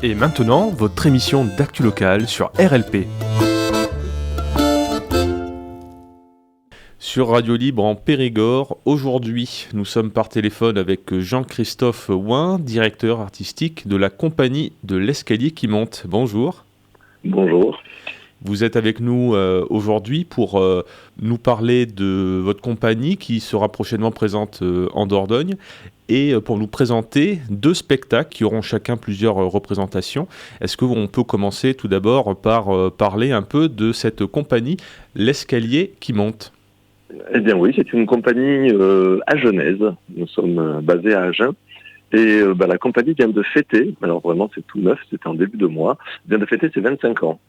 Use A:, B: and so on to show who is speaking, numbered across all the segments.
A: Et maintenant, votre émission d'actu locale sur RLP. Sur Radio Libre en Périgord, aujourd'hui, nous sommes par téléphone avec Jean-Christophe Ouin, directeur artistique de la compagnie de l'Escalier qui monte. Bonjour.
B: Bonjour.
A: Vous êtes avec nous aujourd'hui pour nous parler de votre compagnie qui sera prochainement présente en Dordogne et pour nous présenter 2 spectacles qui auront chacun plusieurs représentations. Est-ce qu'on peut commencer tout d'abord par parler un peu de cette compagnie, l'Escalier qui monte ?
B: Eh bien oui, c'est une compagnie agenaise. Nous sommes basés à Agen. Et la compagnie vient de fêter, alors vraiment c'est tout neuf, c'était en début de mois, vient de fêter ses 25 ans.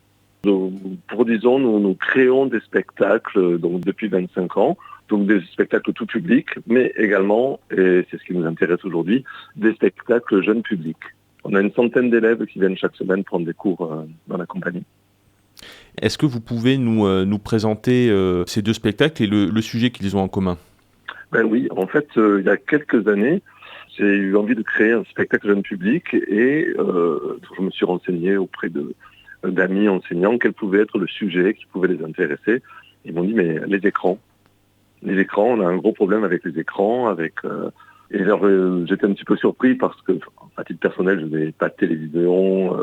B: Nous produisons, nous créons des spectacles donc depuis 25 ans, donc des spectacles tout public, mais également, et c'est ce qui nous intéresse aujourd'hui, des spectacles jeunes publics. On a une centaine d'élèves qui viennent chaque semaine prendre des cours dans la compagnie.
A: Est-ce que vous pouvez nous présenter ces 2 spectacles et le sujet qu'ils ont en commun ?
B: Ben oui, en fait, il y a quelques années, j'ai eu envie de créer un spectacle jeune public et je me suis renseigné auprès d'amis enseignants quel pouvait être le sujet qui pouvait les intéresser. Ils m'ont dit, mais les écrans, on a un gros problème avec les écrans, et alors j'étais un petit peu surpris parce que, à titre personnel, je n'ai pas de télévision,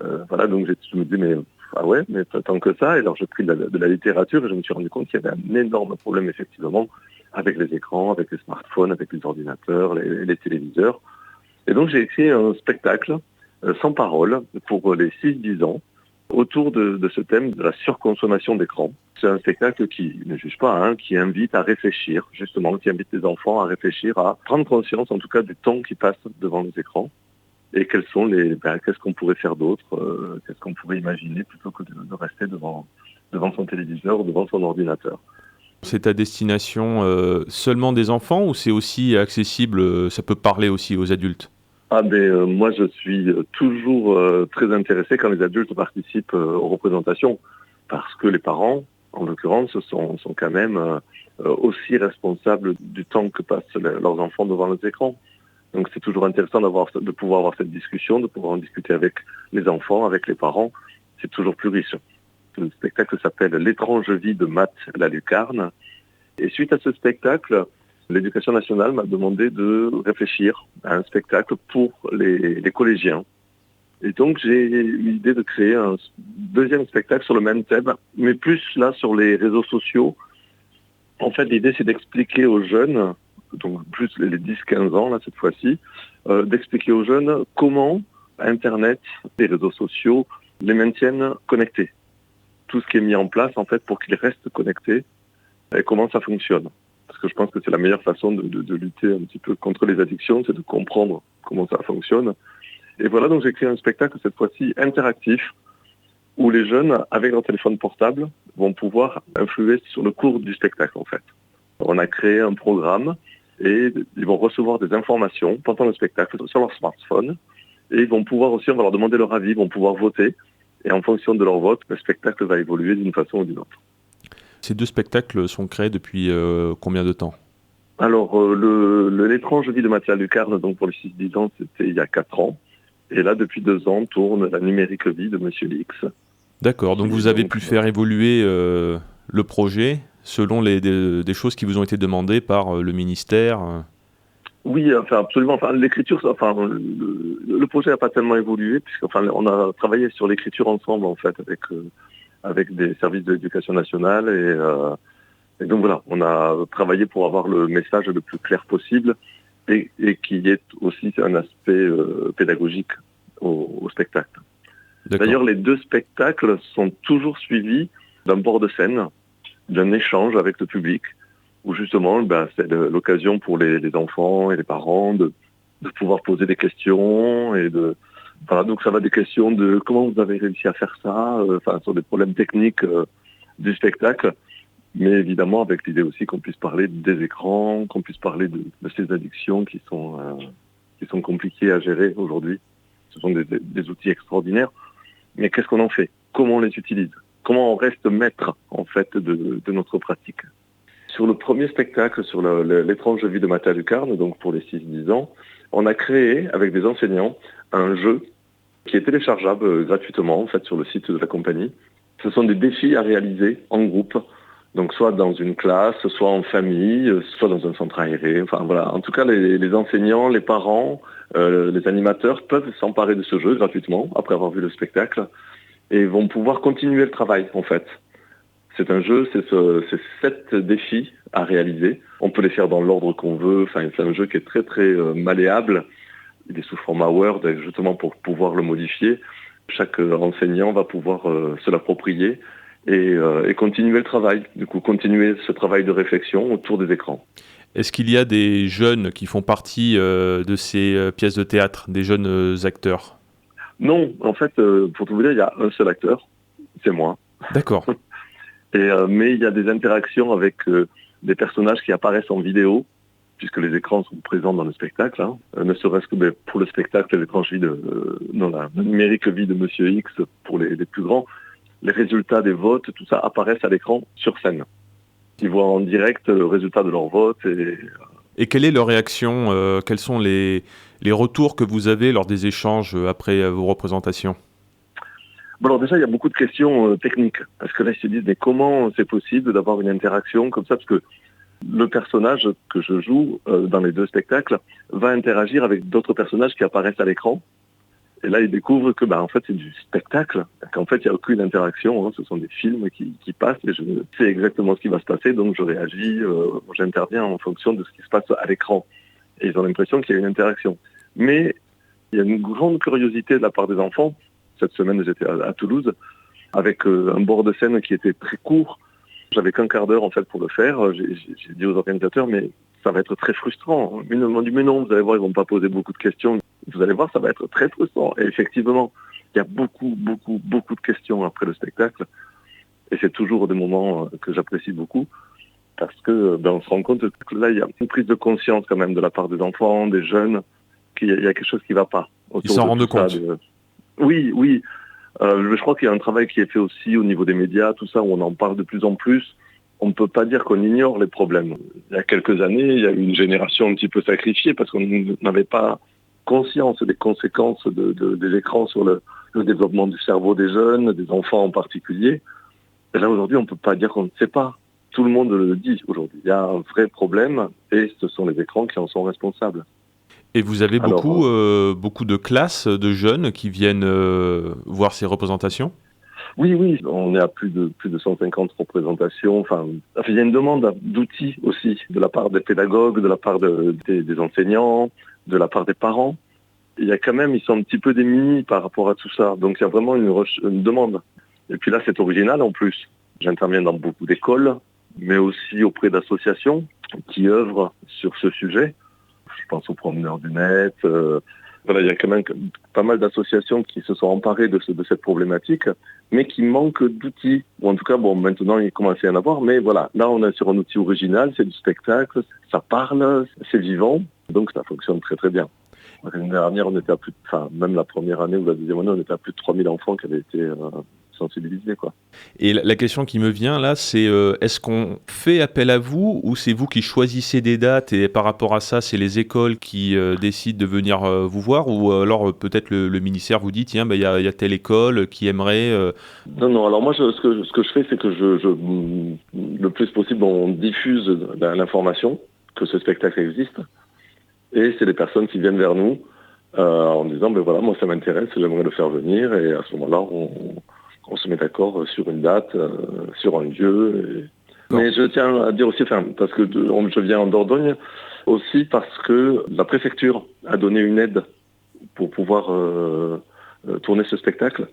B: donc je me dis, mais ah ouais, mais tant que ça. Et alors j'ai pris de la littérature et je me suis rendu compte qu'il y avait un énorme problème effectivement avec les écrans, avec les smartphones, avec les ordinateurs, les téléviseurs. Et donc j'ai écrit un spectacle sans parole pour les 6-10 ans autour de ce thème de la surconsommation d'écran. C'est un spectacle qui ne juge pas, qui invite à réfléchir, justement, qui invite les enfants à réfléchir, à prendre conscience en tout cas du temps qui passe devant les écrans. Et qu'est-ce qu'on pourrait faire d'autre, qu'est-ce qu'on pourrait imaginer plutôt que de rester devant son téléviseur ou devant son ordinateur.
A: C'est à destination seulement des enfants ou c'est aussi accessible, ça peut parler aussi aux adultes ?
B: Moi je suis toujours très intéressé quand les adultes participent aux représentations, parce que les parents, en l'occurrence, sont quand même aussi responsables du temps que passent leurs enfants devant les écrans. Donc c'est toujours intéressant de pouvoir avoir cette discussion, de pouvoir en discuter avec les enfants, avec les parents. C'est toujours plus riche. Le spectacle s'appelle « L'étrange vie de Matt la lucarne ». Et suite à ce spectacle, l'Éducation nationale m'a demandé de réfléchir à un spectacle pour les collégiens. Et donc j'ai eu l'idée de créer un 2e spectacle sur le même thème, mais plus là sur les réseaux sociaux. En fait, l'idée c'est d'expliquer aux jeunes, donc plus les 10-15 ans là cette fois-ci, d'expliquer aux jeunes comment Internet, les réseaux sociaux les maintiennent connectés. Tout ce qui est mis en place en fait pour qu'ils restent connectés et comment ça fonctionne. Parce que je pense que c'est la meilleure façon de lutter un petit peu contre les addictions, c'est de comprendre comment ça fonctionne. Et voilà, donc j'ai créé un spectacle cette fois-ci interactif où les jeunes, avec leur téléphone portable, vont pouvoir influer sur le cours du spectacle en fait. On a créé un programme et ils vont recevoir des informations pendant le spectacle sur leur smartphone et ils vont pouvoir aussi, on va leur demander leur avis, ils vont pouvoir voter et en fonction de leur vote, le spectacle va évoluer d'une façon ou d'une autre.
A: Ces 2 spectacles sont créés depuis combien de temps ?
B: Alors, l'étrange vie de Matt la lucarne, donc pour les 6-10 ans, c'était il y a 4 ans. Et là, depuis 2 ans, tourne la numérique vie de Monsieur Lix.
A: D'accord, donc vous avez pu faire évoluer le projet selon des choses qui vous ont été demandées par le ministère.
B: Oui, absolument. L'écriture, le projet n'a pas tellement évolué, on a travaillé sur l'écriture ensemble, en fait, avec des services de l'éducation nationale. Et donc voilà, on a travaillé pour avoir le message le plus clair possible et qu'il y ait aussi un aspect pédagogique au spectacle.
A: D'accord.
B: D'ailleurs, les 2 spectacles sont toujours suivis d'un bord de scène, d'un échange avec le public, où justement, c'est l'occasion pour les enfants et les parents de pouvoir poser des questions donc ça va des questions de comment vous avez réussi à faire ça, sur des problèmes techniques du spectacle, mais évidemment avec l'idée aussi qu'on puisse parler des écrans, qu'on puisse parler de ces addictions qui sont compliquées à gérer aujourd'hui. Ce sont des outils extraordinaires, mais qu'est-ce qu'on en fait ? Comment on les utilise ? Comment on reste maître en fait de notre pratique ? Sur le premier spectacle, sur l'étrange vie de Matt la lucarne, donc pour les 6-10 ans, on a créé avec des enseignants un jeu qui est téléchargeable gratuitement en fait sur le site de la compagnie. Ce sont des défis à réaliser en groupe, donc soit dans une classe, soit en famille, soit dans un centre aéré. Enfin voilà, en tout cas les enseignants, les parents, les animateurs peuvent s'emparer de ce jeu gratuitement après avoir vu le spectacle et vont pouvoir continuer le travail en fait. C'est un jeu, c'est 7 défis à réaliser. On peut les faire dans l'ordre qu'on veut. Enfin, c'est un jeu qui est très très malléable. Il est sous format Word, justement pour pouvoir le modifier. Chaque enseignant va pouvoir se l'approprier et continuer le travail. Du coup, continuer ce travail de réflexion autour des écrans.
A: Est-ce qu'il y a des jeunes qui font partie de ces pièces de théâtre, des jeunes acteurs?
B: Non, en fait, pour tout vous dire, il y a un seul acteur, c'est moi.
A: D'accord.
B: Mais il y a des interactions avec des personnages qui apparaissent en vidéo, puisque les écrans sont présents dans le spectacle, hein. Ne serait-ce que pour le spectacle, l'étrange vie la numérique vie de Monsieur X pour les plus grands, les résultats des votes, tout ça apparaissent à l'écran sur scène. Ils voient en direct le résultat de leur vote.
A: Et quelle est leur réaction? Quels sont les retours que vous avez lors des échanges après vos représentations?
B: Bon, alors déjà, il y a beaucoup de questions techniques, parce que là, ils se disent, mais comment c'est possible d'avoir une interaction comme ça, parce que le personnage que je joue dans les 2 spectacles va interagir avec d'autres personnages qui apparaissent à l'écran. Et là, ils découvrent que, en fait, c'est du spectacle, qu'en fait, il n'y a aucune interaction, hein. Ce sont des films qui passent et je sais exactement ce qui va se passer, donc je réagis, j'interviens en fonction de ce qui se passe à l'écran. Et ils ont l'impression qu'il y a une interaction. Mais il y a une grande curiosité de la part des enfants. Cette semaine, j'étais à Toulouse, avec un bord de scène qui était très court. J'avais qu'un quart d'heure en fait pour le faire. J'ai dit aux organisateurs, mais ça va être très frustrant. Ils m'ont dit, mais non, vous allez voir, ils vont pas poser beaucoup de questions. Vous allez voir, ça va être très frustrant. Et effectivement, il y a beaucoup de questions après le spectacle. Et c'est toujours des moments que j'apprécie beaucoup. Parce que on se rend compte que là, il y a une prise de conscience quand même de la part des enfants, des jeunes, qu'il y a quelque chose qui ne va pas.
A: Ils s'en rendent compte.
B: Oui. Je crois qu'il y a un travail qui est fait aussi au niveau des médias, tout ça, où on en parle de plus en plus. On ne peut pas dire qu'on ignore les problèmes. Il y a quelques années, il y a eu une génération un petit peu sacrifiée parce qu'on n'avait pas conscience des conséquences des écrans sur le développement du cerveau des jeunes, des enfants en particulier. Et là, aujourd'hui, on ne peut pas dire qu'on ne sait pas. Tout le monde le dit aujourd'hui. Il y a un vrai problème et ce sont les écrans qui en sont responsables.
A: Et vous avez beaucoup de classes de jeunes qui viennent voir ces représentations? Oui,
B: on est à plus de 150 représentations. Enfin, il y a une demande d'outils aussi, de la part des pédagogues, de la part des enseignants, de la part des parents. Il y a quand même, ils sont un petit peu démunis par rapport à tout ça. Donc il y a vraiment une demande. Et puis là, c'est original en plus. J'interviens dans beaucoup d'écoles, mais aussi auprès d'associations qui œuvrent sur ce sujet. Je pense aux promeneurs du net. Il y a quand même pas mal d'associations qui se sont emparées de cette problématique, mais qui manquent d'outils. Ou en tout cas, maintenant, il commence à y en avoir, mais voilà. Là, on est sur un outil original, c'est du spectacle, ça parle, c'est vivant, donc ça fonctionne très très bien. L'année dernière, on était même la première année ou la deuxième année, on était à plus de 3000 enfants qui avaient été sensibilisés, quoi.
A: Et la question qui me vient là, c'est est-ce qu'on fait appel à vous ou c'est vous qui choisissez des dates et par rapport à ça, c'est les écoles qui décident de venir vous voir ou alors peut-être le ministère vous dit tiens, il y a telle école qui aimerait...
B: Non, alors moi, ce que je fais, c'est que le plus possible, on diffuse l'information que ce spectacle existe et c'est les personnes qui viennent vers nous en disant, voilà, moi ça m'intéresse, j'aimerais le faire venir et à ce moment-là, on se met d'accord sur une date, sur un lieu. Mais je tiens à dire aussi, parce que je viens en Dordogne, aussi parce que la préfecture a donné une aide pour pouvoir tourner ce spectacle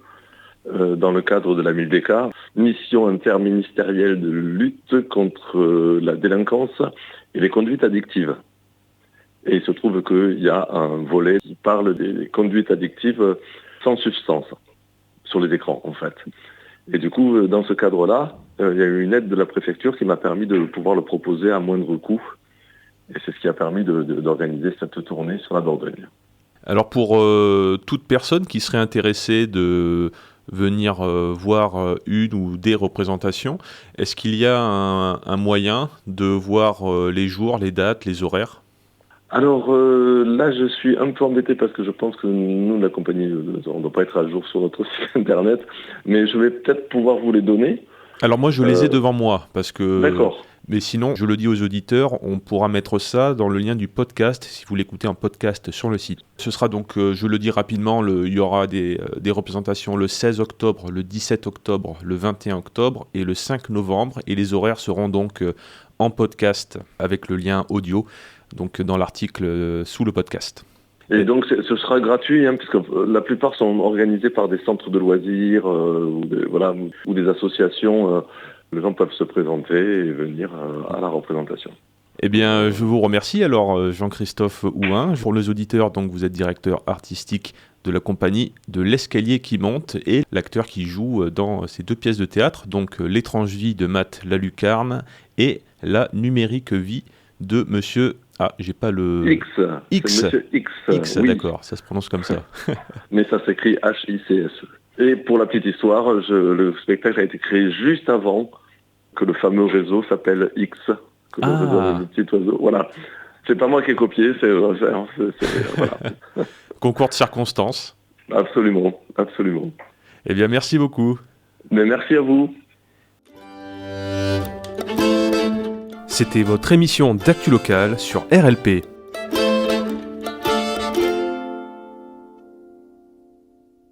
B: dans le cadre de la MILDECA, mission interministérielle de lutte contre la délinquance et les conduites addictives. Et il se trouve qu'il y a un volet qui parle des conduites addictives sans substance sur les écrans, en fait. Et du coup, dans ce cadre-là, il y a eu une aide de la préfecture qui m'a permis de pouvoir le proposer à moindre coût. Et c'est ce qui a permis d'organiser cette tournée sur la Dordogne.
A: Alors pour toute personne qui serait intéressée de venir voir une ou des représentations, est-ce qu'il y a un moyen de voir les jours, les dates, les horaires ?
B: Alors là, je suis un peu embêté parce que je pense que nous, la compagnie, on ne doit pas être à jour sur notre site internet, mais je vais peut-être pouvoir vous les donner.
A: Alors moi, je les ai devant moi, parce que...
B: D'accord.
A: Mais sinon, je le dis aux auditeurs, on pourra mettre ça dans le lien du podcast, si vous l'écoutez en podcast sur le site. Ce sera donc, je le dis rapidement, il y aura des représentations le 16 octobre, le 17 octobre, le 21 octobre et le 5 novembre. Et les horaires seront donc en podcast avec le lien audio, donc dans l'article sous le podcast.
B: Et donc ce sera gratuit, puisque la plupart sont organisés par des centres de loisirs ou des associations. Les gens peuvent se présenter et venir à la représentation.
A: Eh bien, je vous remercie. Alors, Jean-Christophe Houin, pour les auditeurs, donc vous êtes directeur artistique de la compagnie de l'Escalier qui monte et l'acteur qui joue dans ces 2 pièces de théâtre, donc L'étrange vie de Matt Lalucarne et La numérique vie de Monsieur... Ah, j'ai pas le...
B: X. Monsieur X.
A: X,
B: oui.
A: D'accord, ça se prononce comme ça.
B: Mais ça s'écrit H-I-C-S-E. Et pour la petite histoire, le spectacle a été créé juste avant que le fameux réseau s'appelle X, que le réseau des petits oiseaux. Voilà. C'est pas moi qui ai copié, voilà.
A: Concours de circonstances.
B: Absolument, absolument.
A: Eh bien, merci beaucoup.
B: Mais merci à vous.
A: C'était votre émission d'actu locale sur RLP.